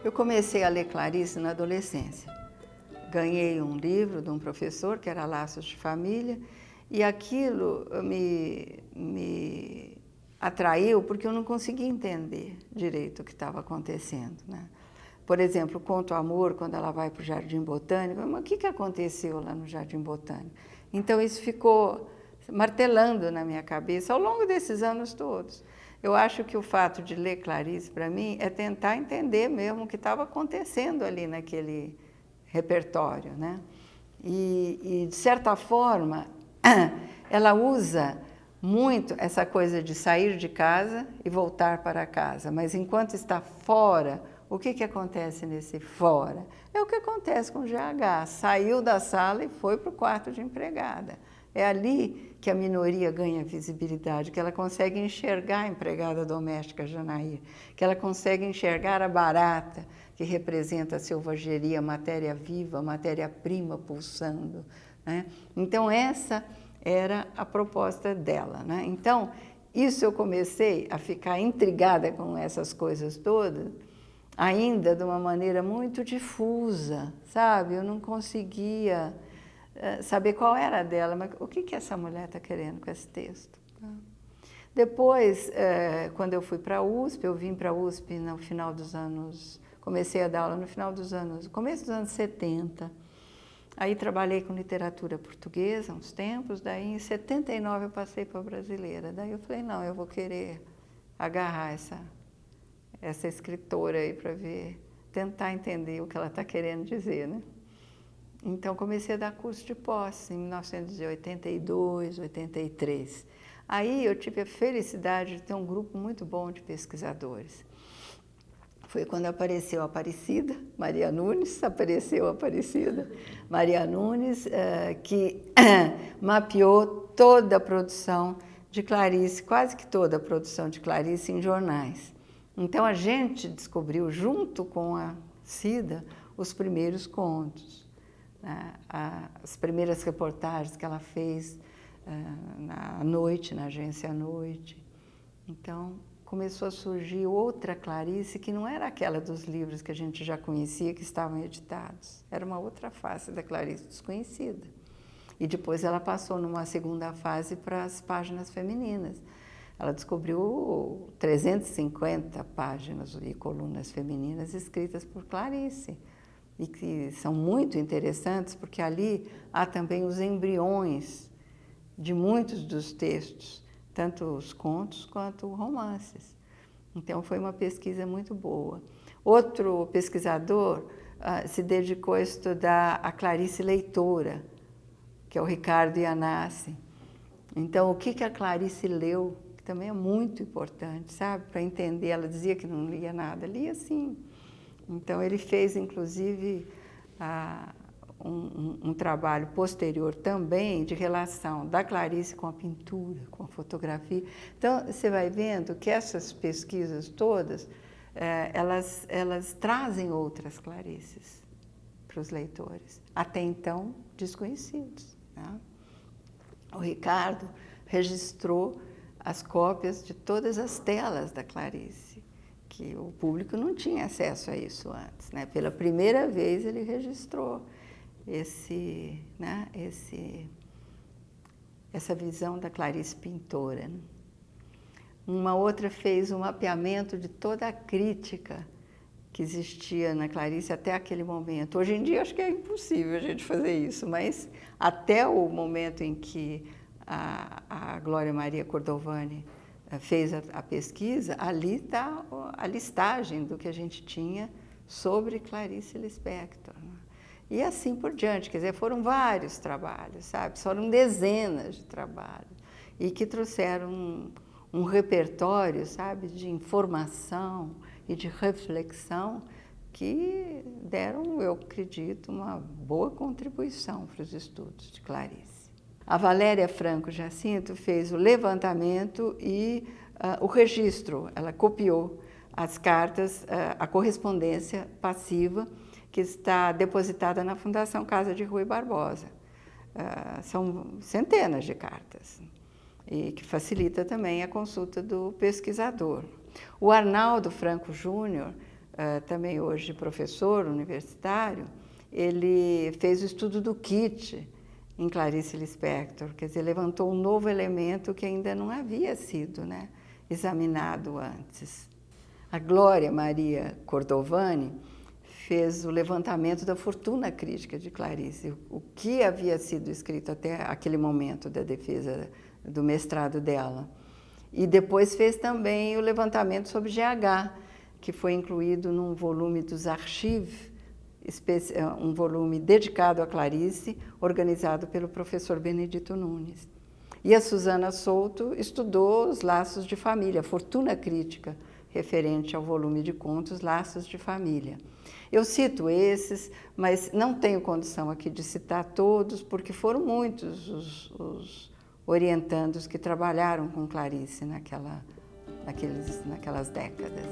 Eu comecei a ler Clarice na adolescência. Ganhei um livro de um professor, que era Laços de Família, e aquilo me atraiu porque eu não conseguia entender direito o que estava acontecendo, né? Por exemplo, o Conto Amor, quando ela vai para o Jardim Botânico, mas o que aconteceu lá no Jardim Botânico? Então, isso ficou martelando na minha cabeça ao longo desses anos todos. Eu acho que o fato de ler Clarice, para mim, é tentar entender mesmo o que estava acontecendo ali naquele repertório, né? E, de certa forma, ela usa muito essa coisa de sair de casa e voltar para casa, mas enquanto está fora, o que acontece nesse fora? É o que acontece com o GH, saiu da sala e foi para o quarto de empregada. É ali que a minoria ganha visibilidade, que ela consegue enxergar a empregada doméstica Janaíra, que ela consegue enxergar a barata, que representa a selvageria, a matéria viva, a matéria-prima pulsando, né? Então, essa era a proposta dela, né? Então, isso eu comecei a ficar intrigada com essas coisas todas, ainda de uma maneira muito difusa, sabe? Eu não conseguia saber qual era a dela, mas o que essa mulher está querendo com esse texto? Depois, quando eu fui para a USP, eu vim para a USP no final dos anos, comecei a dar aula no final dos anos, começo dos anos 70, aí trabalhei com literatura portuguesa uns tempos, daí em 79 eu passei para a brasileira, daí eu falei, não, eu vou querer agarrar essa escritora aí para ver, tentar entender o que ela está querendo dizer, né? Então, comecei a dar curso de pós em 1982, 83. Aí eu tive a felicidade de ter um grupo muito bom de pesquisadores. Foi quando apareceu a Aparecida, Maria Nunes, apareceu a Aparecida, Maria Nunes, que mapeou toda a produção de Clarice, quase que toda a produção de Clarice em jornais. Então, a gente descobriu, junto com a Cida, os primeiros contos. As primeiras reportagens que ela fez à noite, na agência à noite. Então, começou a surgir outra Clarice, que não era aquela dos livros que a gente já conhecia, que estavam editados. Era uma outra face da Clarice desconhecida. E depois ela passou numa segunda fase para as páginas femininas. Ela descobriu 350 páginas e colunas femininas escritas por Clarice, e que são muito interessantes, porque ali há também os embriões de muitos dos textos, tanto os contos quanto os romances. Então, foi uma pesquisa muito boa. Outro pesquisador se dedicou a estudar a Clarice leitora, que é o Ricardo Iannassi. Então, o que a Clarice leu, que também é muito importante, sabe? Para entender, ela dizia que não lia nada, lia sim. Então, ele fez, inclusive, um trabalho posterior também de relação da Clarice com a pintura, com a fotografia. Então, você vai vendo que essas pesquisas todas, elas trazem outras Clarices para os leitores, até então desconhecidos, né? O Ricardo registrou as cópias de todas as telas da Clarice, que o público não tinha acesso a isso antes, né? Pela primeira vez ele registrou essa visão da Clarice pintora, né? Uma outra fez um mapeamento de toda a crítica que existia na Clarice até aquele momento. Hoje em dia acho que é impossível a gente fazer isso, mas até o momento em que a Glória Maria Cordovani fez a pesquisa, ali está a listagem do que a gente tinha sobre Clarice Lispector, né? E assim por diante, quer dizer, foram vários trabalhos, sabe? Foram dezenas de trabalhos e que trouxeram um repertório, sabe, de informação e de reflexão que deram, eu acredito, uma boa contribuição para os estudos de Clarice. A Valéria Franco Jacinto fez o levantamento e o registro. Ela copiou as cartas, a correspondência passiva que está depositada na Fundação Casa de Rui Barbosa. São centenas de cartas, e que facilita também a consulta do pesquisador. O Arnaldo Franco Júnior também hoje professor universitário, ele fez o estudo do kit em Clarice Lispector, quer dizer, levantou um novo elemento que ainda não havia sido, né, examinado antes. A Glória Maria Cordovani fez o levantamento da fortuna crítica de Clarice, o que havia sido escrito até aquele momento da defesa do mestrado dela. E depois fez também o levantamento sobre GH, que foi incluído num volume dos Archives, um volume dedicado a Clarice, organizado pelo professor Benedito Nunes. E a Susana Souto estudou os laços de família, a fortuna crítica, referente ao volume de contos Laços de Família. Eu cito esses, mas não tenho condição aqui de citar todos, porque foram muitos os orientandos que trabalharam com Clarice naquelas décadas.